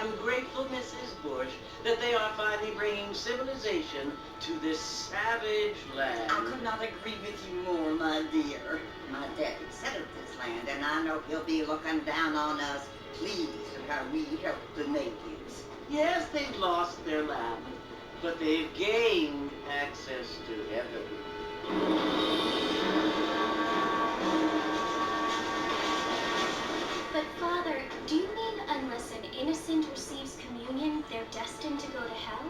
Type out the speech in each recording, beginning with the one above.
am grateful, Mrs. Bush, that they are finally bringing civilization to this savage land. I could not agree with you more, my dear. My daddy settled this land, and I know he'll be looking down on us, pleased at how we helped the natives. Yes, they've lost their land, but they've gained access to heaven. But, Father, do you mean unless an innocent receives communion, they're destined to go to hell?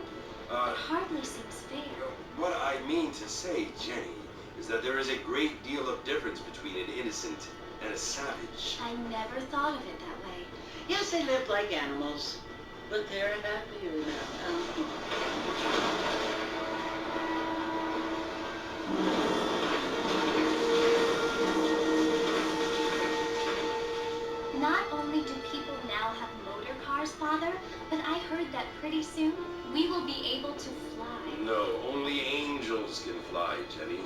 It hardly seems fair. What I mean to say, Jenny, is that there is a great deal of difference between an innocent and a savage. I never thought of it that way. Yes, they live like animals, but they're happier now. Not only do people now have motor cars, Father, but I heard that pretty soon we will be able to fly. No, only angels can fly, Jenny.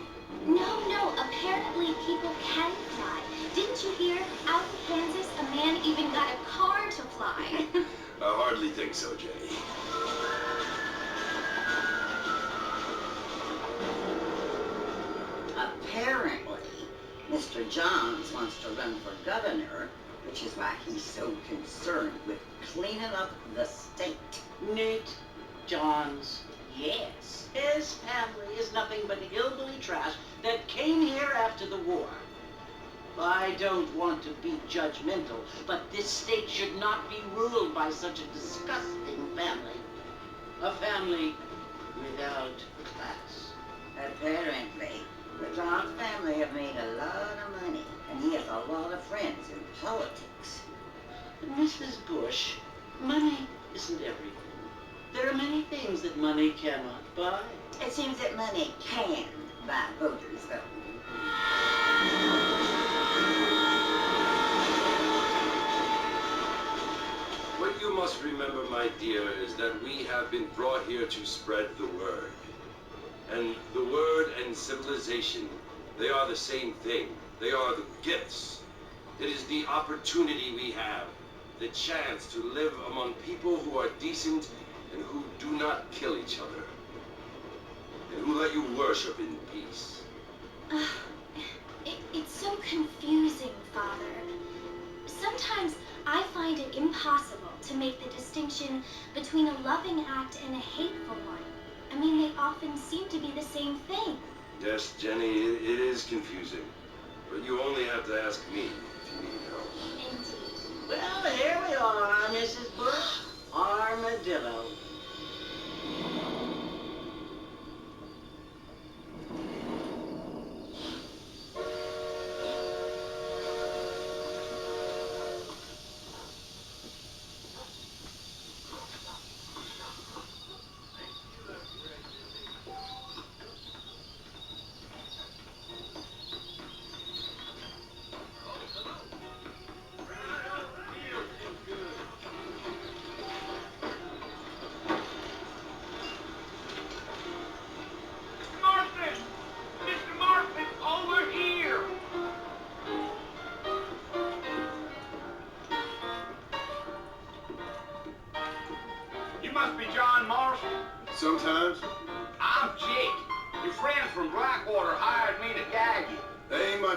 No, apparently people can fly. Didn't you hear? Out in Kansas, a man even got a car to fly. I hardly think so, Jenny. Apparently, Mr. Johns wants to run for governor, which is why he's so concerned with cleaning up the state. Nate Johns, yes. His family is nothing but hillbilly trash that came here after the war. I don't want to be judgmental, but this state should not be ruled by such a disgusting family. A family without class. Apparently, the Johns family have made a lot of money, and he has a lot of friends in politics. Mrs. Bush, money isn't everything. There are many things that money cannot buy. It seems that money can buy voters, though. What you must remember, my dear, is that we have been brought here to spread the word. And the word and civilization, they are the same thing. They are the gifts. It is the opportunity we have, the chance to live among people who are decent and who do not kill each other, and who let you worship in peace. It's so confusing, Father. Sometimes I find it impossible to make the distinction between a loving act and a hateful one. I mean, they often seem to be the same thing. Yes, Jenny, it is confusing. But you only have to ask me if you need help. Indeed. Well, here we are, Mrs. Bush. Armadillo.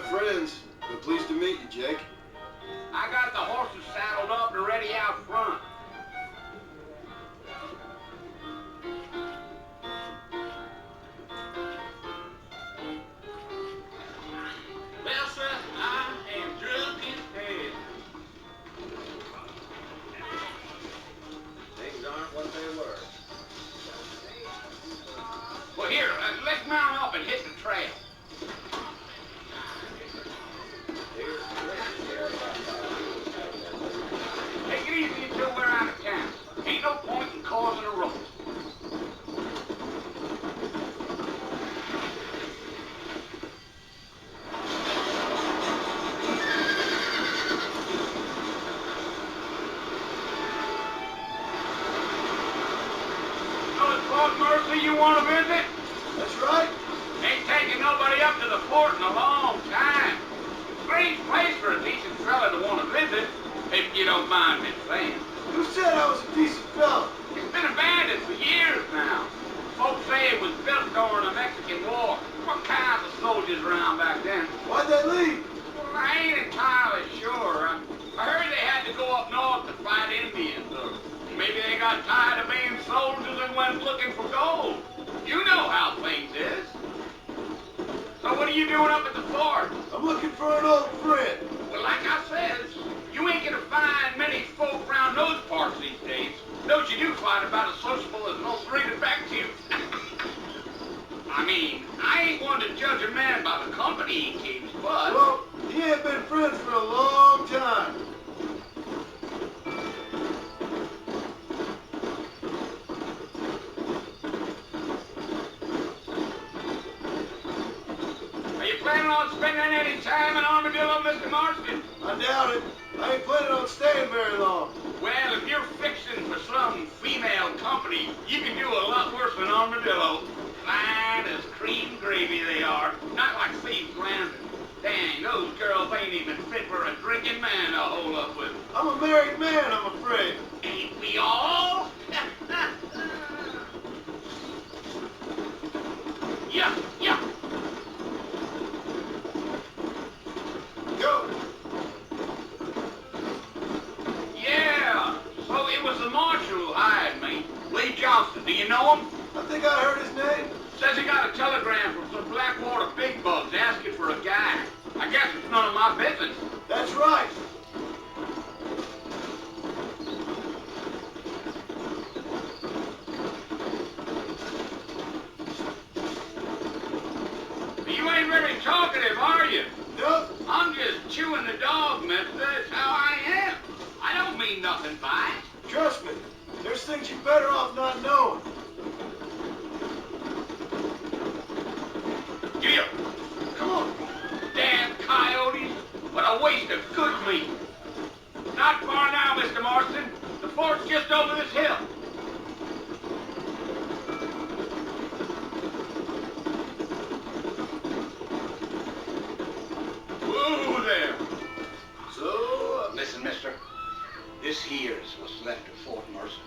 friends. We're pleased to meet you, Jake. I got the horses saddled up and ready out front. Well, sir, I am drunk in hell. Things aren't what they were. Well, here, let's mount up and hit the trail. Take it easy until we're out of town. Ain't no point in causing a ruckus. Fort Mercy you want to visit? That's right. Ain't taking nobody up to the fort in a long time. Strange place for a decent fella to want to visit, if you don't mind me saying. Who said I was a decent fella? It's been abandoned for years now. Folks say it was built during the Mexican War. What kinds of soldiers around back then? Why'd they leave? Well, I ain't entirely sure. I heard they had to go up north to fight Indians, or maybe they got tired of being soldiers and went looking for gold. You know how things is. So what are you doing up at the fort? I'm looking for an old friend. Well, like I said, you ain't gonna find many folk around those parts these days. Those you do find about as sociable as an old reader back to you. I mean, I ain't one to judge a man by the company he keeps, but... Well, he ain't been friends for a long time. Are you planning on spending any time in Armadillo, Mr. Marston? I doubt it. I ain't planning on staying very long. Well, if you're fixing for some female company, you can do a lot worse than Armadillo. Fine as cream gravy they are. Not like Steve's Landing. Dang, those girls ain't even fit for a drinking man to hold up with. I'm a married man, I'm afraid. Ain't we all? Yeah, yeah. Go. Yeah. So it was the marshal who hired me. Lee Johnston. Do you know him? I think I heard his name. Says he got a telegram from some Blackwater big bugs asking for a guy. I guess it's none of my business. That's right. You ain't really talkative, are you? Nope. I'm just chewing the dog, mister. That's how I am. I don't mean nothing by it. Trust me. There's things you're better off not knowing. Giddy up. Come on. Damn coyotes. What a waste of good meat. Not far now, Mr. Marston. The fort's just over this hill. Whoa there. So, listen, mister. This here is what's left of Fort Mercy.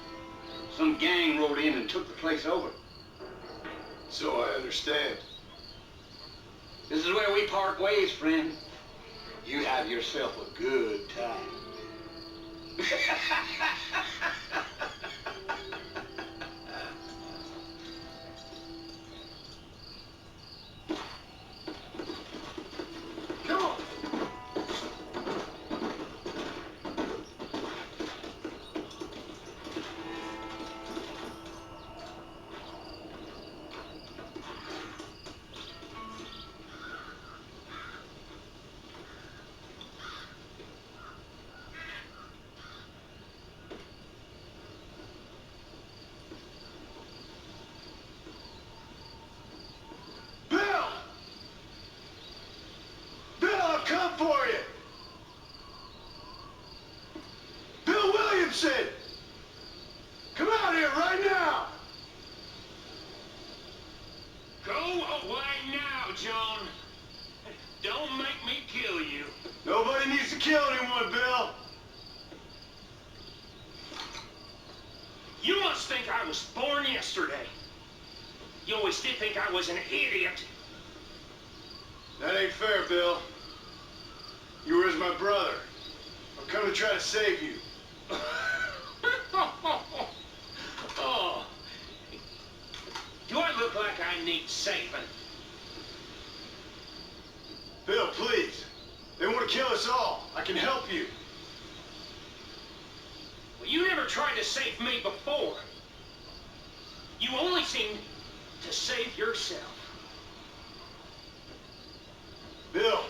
Some gang rode in and took the place over. So I understand. This is where we part ways, friend. You have yourself a good time. Come on. Come for you! Bill Williamson! Come out here right now! Go away now, John. Don't make me kill you. Nobody needs to kill anyone, Bill. You must think I was born yesterday. You always did think I was an idiot. That ain't fair, Bill. You were as my brother. I'm coming to try to save you. Oh. Do I look like I need saving? Bill, please. They want to kill us all. I can help you. Well, you never tried to save me before. You only seemed to save yourself. Bill,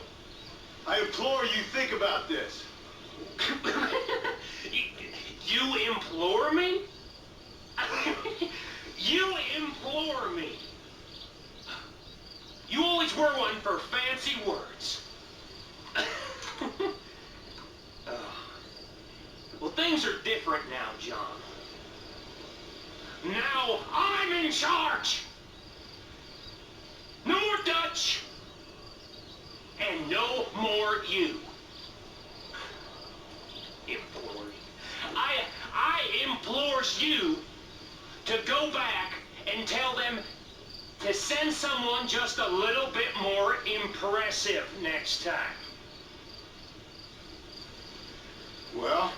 I implore you, think about this. You implore me? You implore me. You always were one for fancy words. Well, things are different now, John. Now I'm in charge. No more Dutch. And no more you. Implore. I implores you to go back and tell them to send someone just a little bit more impressive next time. Well,